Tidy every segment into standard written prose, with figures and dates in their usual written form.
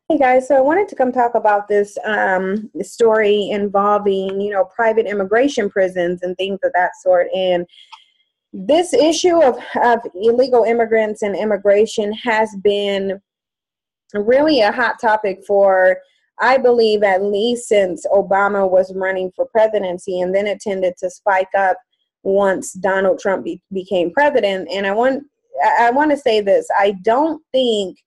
Hey guys, so I wanted to come talk about this story involving, private immigration prisons and things of that sort. And this issue of illegal immigrants and immigration has been really a hot topic for, I believe, at least since Obama was running for presidency, and then it tended to spike up once Donald Trump became president. And I want to say this: I don't think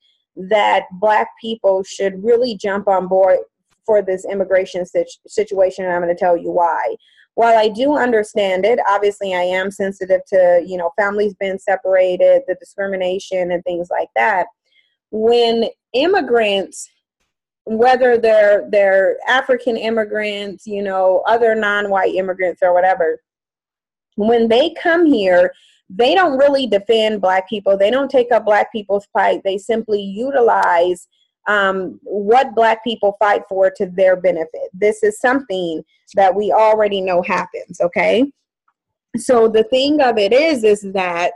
that Black people should really jump on board for this immigration situation, and I'm going to tell you why. While I do understand it, obviously I am sensitive to, families being separated, the discrimination and things like that. When immigrants, whether they're African immigrants, other non-white immigrants or whatever, when they come here, they don't really defend Black people. They don't take up Black people's fight. They simply utilize what Black people fight for to their benefit. This is something that we already know happens, okay? So the thing of it is that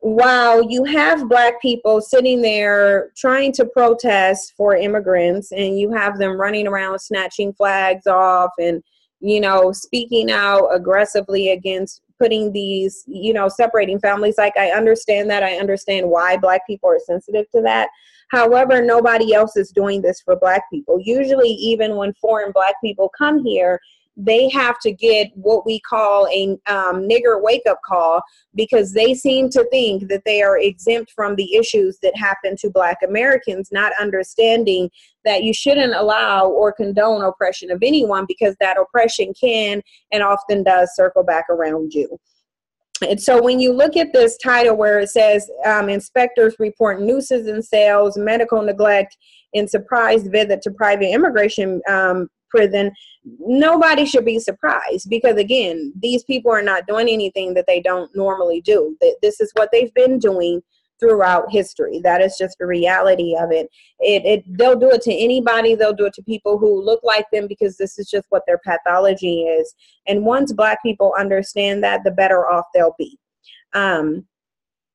while you have Black people sitting there trying to protest for immigrants, and you have them running around snatching flags off and, speaking out aggressively against putting these, separating families, like I understand that. I understand why Black people are sensitive to that. However, nobody else is doing this for Black people. Usually, even when foreign Black people come here, they have to get what we call a nigger wake-up call, because they seem to think that they are exempt from the issues that happen to Black Americans, not understanding that you shouldn't allow or condone oppression of anyone, because that oppression can and often does circle back around you. And so when you look at this title where it says inspectors report nooses in cells, medical neglect, and surprise visit to private immigration prison, nobody should be surprised, because again, these people are not doing anything that they don't normally do. This is what they've been doing throughout history. That is just the reality of it. They'll do it to anybody. They'll do it to people who look like them, because this is just what their pathology is. And once Black people understand that, the better off they'll be.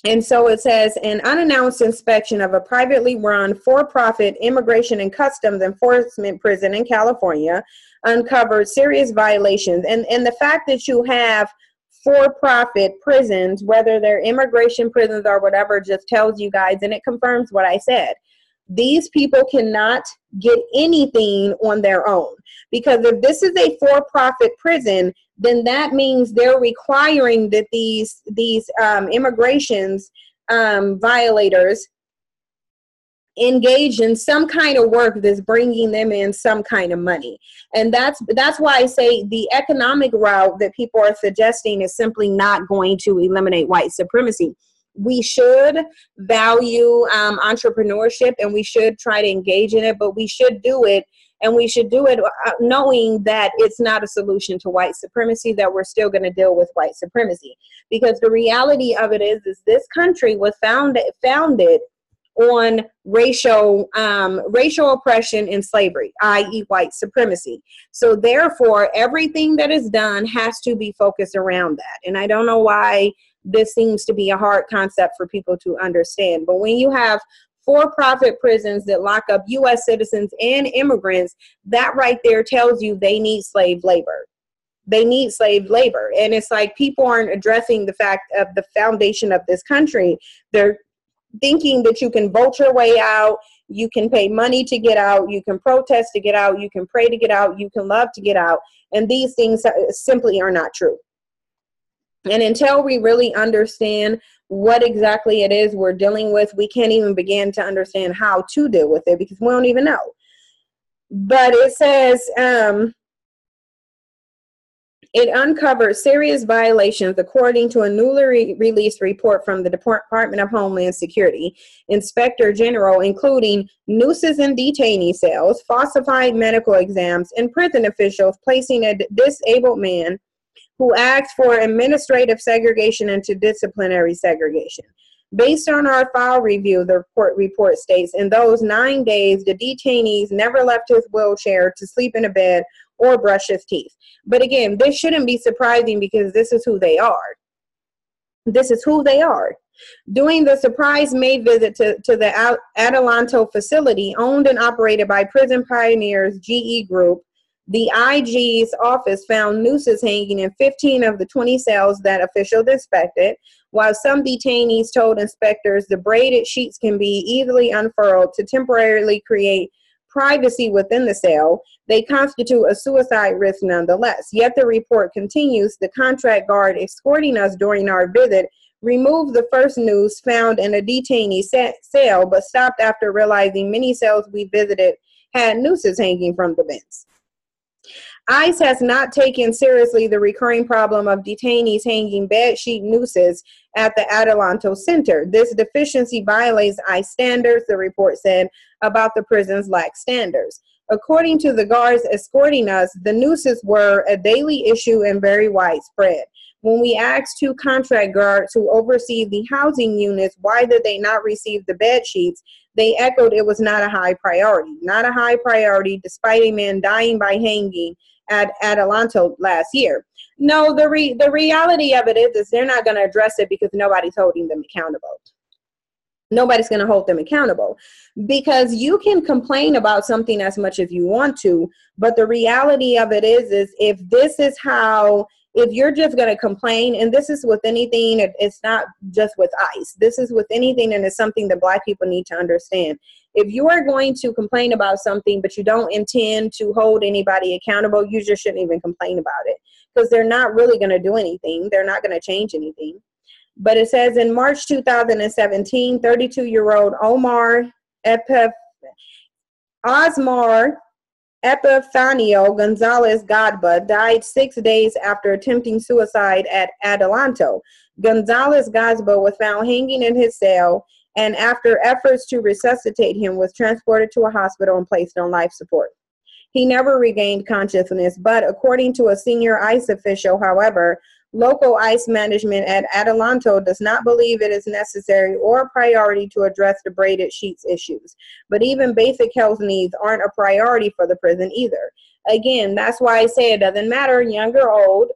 And so it says, an unannounced inspection of a privately run for-profit immigration and customs enforcement prison in California uncovered serious violations. And the fact that you have for-profit prisons, whether they're immigration prisons or whatever, just tells you guys, and it confirms what I said. These people cannot get anything on their own, because if this is a for-profit prison, then that means they're requiring that these immigrations violators engage in some kind of work that's bringing them in some kind of money. And that's why I say the economic route that people are suggesting is simply not going to eliminate white supremacy. We should value entrepreneurship, and we should try to engage in it, but we should do it, and we should do it knowing that it's not a solution to white supremacy, that we're still going to deal with white supremacy. Because the reality of it is this country was founded on racial oppression and slavery, i.e. white supremacy. So therefore, everything that is done has to be focused around that. And I don't know why this seems to be a hard concept for people to understand. But when you have for-profit prisons that lock up U.S. citizens and immigrants, that right there tells you they need slave labor. They need slave labor. And it's like people aren't addressing the fact of the foundation of this country. They're thinking that you can vote your way out, you can pay money to get out, you can protest to get out, you can pray to get out, you can love to get out. And these things simply are not true. And until we really understand what exactly it is we're dealing with, we can't even begin to understand how to deal with it, because we don't even know. But it says it uncovered serious violations according to a newly released report from the Department of Homeland Security Inspector General, including nooses in detainee cells, falsified medical exams, and prison officials placing a disabled man who asked for administrative segregation into disciplinary segregation. Based on our file review, the report states, in those 9 days, the detainees never left his wheelchair to sleep in a bed or brush his teeth. But again, this shouldn't be surprising, because this is who they are. This is who they are. During the surprise May visit to the Adelanto facility, owned and operated by Prison Pioneers GE Group, the IG's office found nooses hanging in 15 of the 20 cells that officials inspected. While some detainees told inspectors the braided sheets can be easily unfurled to temporarily create privacy within the cell, they constitute a suicide risk nonetheless. Yet the report continues, the contract guard escorting us during our visit removed the first noose found in a detainee cell, but stopped after realizing many cells we visited had nooses hanging from the vents. ICE has not taken seriously the recurring problem of detainees hanging bedsheet nooses at the Adelanto Center. This deficiency violates ICE standards, the report said, about the prison's lax standards. According to the guards escorting us, the nooses were a daily issue and very widespread. When we asked two contract guards who oversee the housing units why did they not receive the bed sheets, they echoed it was not a high priority. Not a high priority despite a man dying by hanging at Adelanto last year. No, the reality of it is they're not going to address it because nobody's holding them accountable. Nobody's going to hold them accountable, because you can complain about something as much as you want to, but the reality of it is if this is how, if you're just going to complain, and this is with anything, it's not just with ICE, this is with anything, and it's something that Black people need to understand. If you are going to complain about something, but you don't intend to hold anybody accountable, you just shouldn't even complain about it, because they're not really going to do anything. They're not going to change anything. But it says in March 2017, 32-year-old Osmar Epifanio Gonzalez Gadba died 6 days after attempting suicide at Adelanto. Gonzalez Gadba was found hanging in his cell, and after efforts to resuscitate him, was transported to a hospital and placed on life support. He never regained consciousness, but according to a senior ICE official, however, local ICE management at Adelanto does not believe it is necessary or a priority to address the braided sheets issues. But even basic health needs aren't a priority for the prison either. Again, that's why I say it doesn't matter, young or old,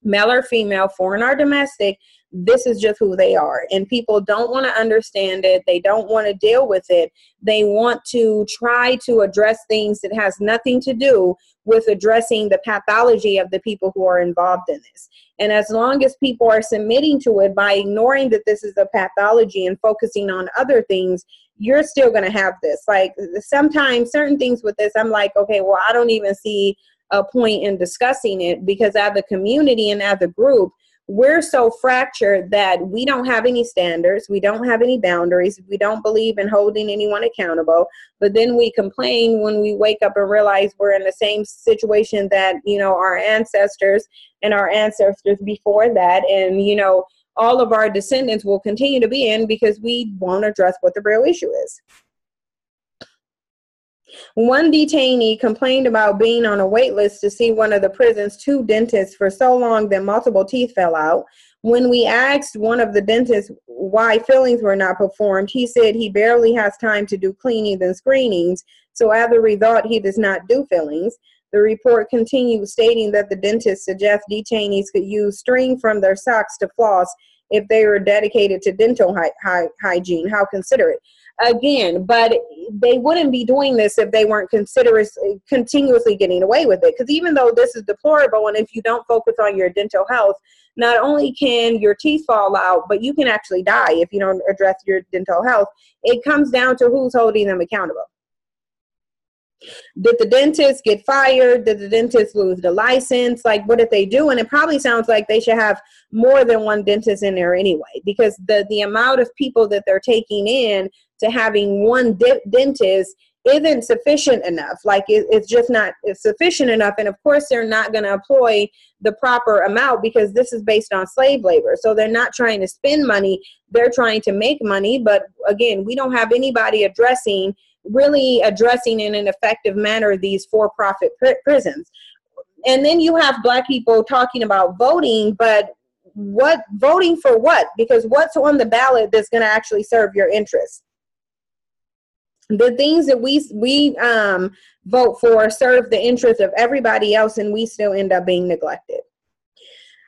male or female, foreign or domestic, this is just who they are. And people don't want to understand it. They don't want to deal with it. They want to try to address things that has nothing to do with addressing the pathology of the people who are involved in this. And as long as people are submitting to it by ignoring that this is a pathology and focusing on other things, you're still going to have this. Like sometimes certain things with this, I'm like, okay, well, I don't even see a point in discussing it, because as a community and as a group, we're so fractured that we don't have any standards, we don't have any boundaries, we don't believe in holding anyone accountable, but then we complain when we wake up and realize we're in the same situation that, you know, our ancestors and our ancestors before that, and, you know, all of our descendants will continue to be in, because we won't address what the real issue is. One detainee complained about being on a wait list to see one of the prison's two dentists for so long that multiple teeth fell out. When we asked one of the dentists why fillings were not performed, he said he barely has time to do cleanings and screenings, so as a result, he does not do fillings. The report continued, stating that the dentist suggests detainees could use string from their socks to floss if they were dedicated to dental hygiene. How considerate. Again, but they wouldn't be doing this if they weren't continuously getting away with it. Because even though this is deplorable, and if you don't focus on your dental health, not only can your teeth fall out, but you can actually die if you don't address your dental health. It comes down to who's holding them accountable. Did the dentist get fired? Did the dentist lose the license? Like, what did they do? And it probably sounds like they should have more than one dentist in there anyway, because the amount of people that they're taking in to having one dentist isn't sufficient enough. Like, it's just not sufficient enough. And of course, they're not going to employ the proper amount, because this is based on slave labor. So they're not trying to spend money. They're trying to make money. But again, we don't have anybody really addressing in an effective manner these for-profit prisons. And then you have Black people talking about voting, but voting for what? Because what's on the ballot that's going to actually serve your interests? The things that we vote for serve the interest of everybody else, and we still end up being neglected.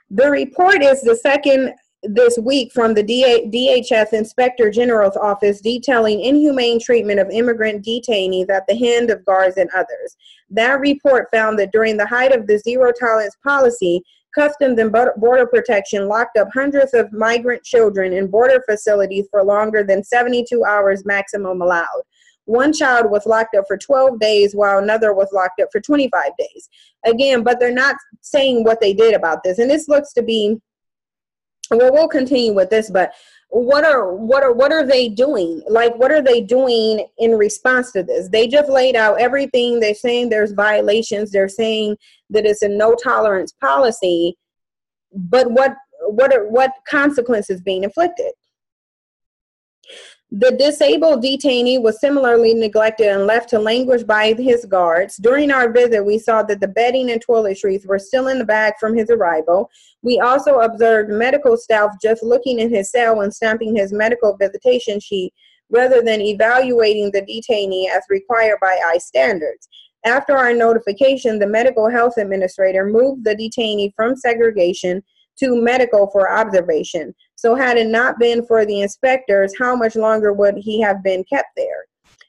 The report is the second this week from the DHS Inspector General's office detailing inhumane treatment of immigrant detainees at the hand of guards and others. That report found that during the height of the zero tolerance policy, Customs and Border Protection locked up hundreds of migrant children in border facilities for longer than 72 hours maximum allowed. One child was locked up for 12 days while another was locked up for 25 days. Again, but they're not saying what they did about this. And this looks to be, well, we'll continue with this, but what are they doing? Like, what are they doing in response to this? They just laid out everything. They're saying there's violations. They're saying that it's a no tolerance policy, but what consequences being inflicted? The disabled detainee was similarly neglected and left to languish by his guards. During our visit, we saw that the bedding and toiletries were still in the bag from his arrival. We also observed medical staff just looking in his cell and stamping his medical visitation sheet rather than evaluating the detainee as required by ICE standards. After our notification, the medical health administrator moved the detainee from segregation to medical for observation. So had it not been for the inspectors, how much longer would he have been kept there?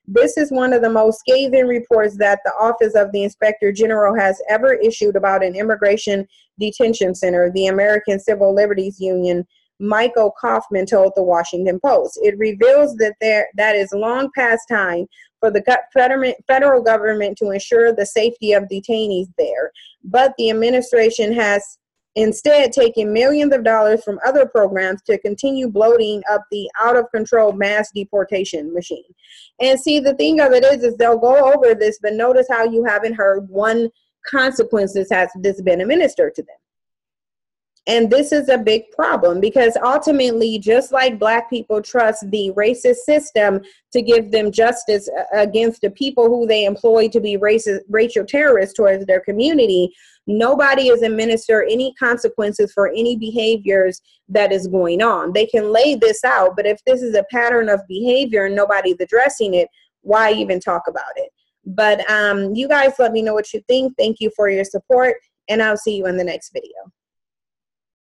This is one of the most scathing reports that the Office of the Inspector General has ever issued about an immigration detention center, the American Civil Liberties Union. Michael Kaufman told the Washington Post. It reveals that that is long past time for the federal government to ensure the safety of detainees there, but the administration has instead taking millions of dollars from other programs to continue bloating up the out-of-control mass deportation machine. And see, the thing of it is they'll go over this, but notice how you haven't heard one consequences has this been administered to them. And this is a big problem because ultimately, just like Black people trust the racist system to give them justice against the people who they employ to be racial terrorists towards their community, nobody is administer any consequences for any behaviors that is going on. They can lay this out, but if this is a pattern of behavior and nobody's addressing it, why even talk about it? But you guys let me know what you think. Thank you for your support, and I'll see you in the next video.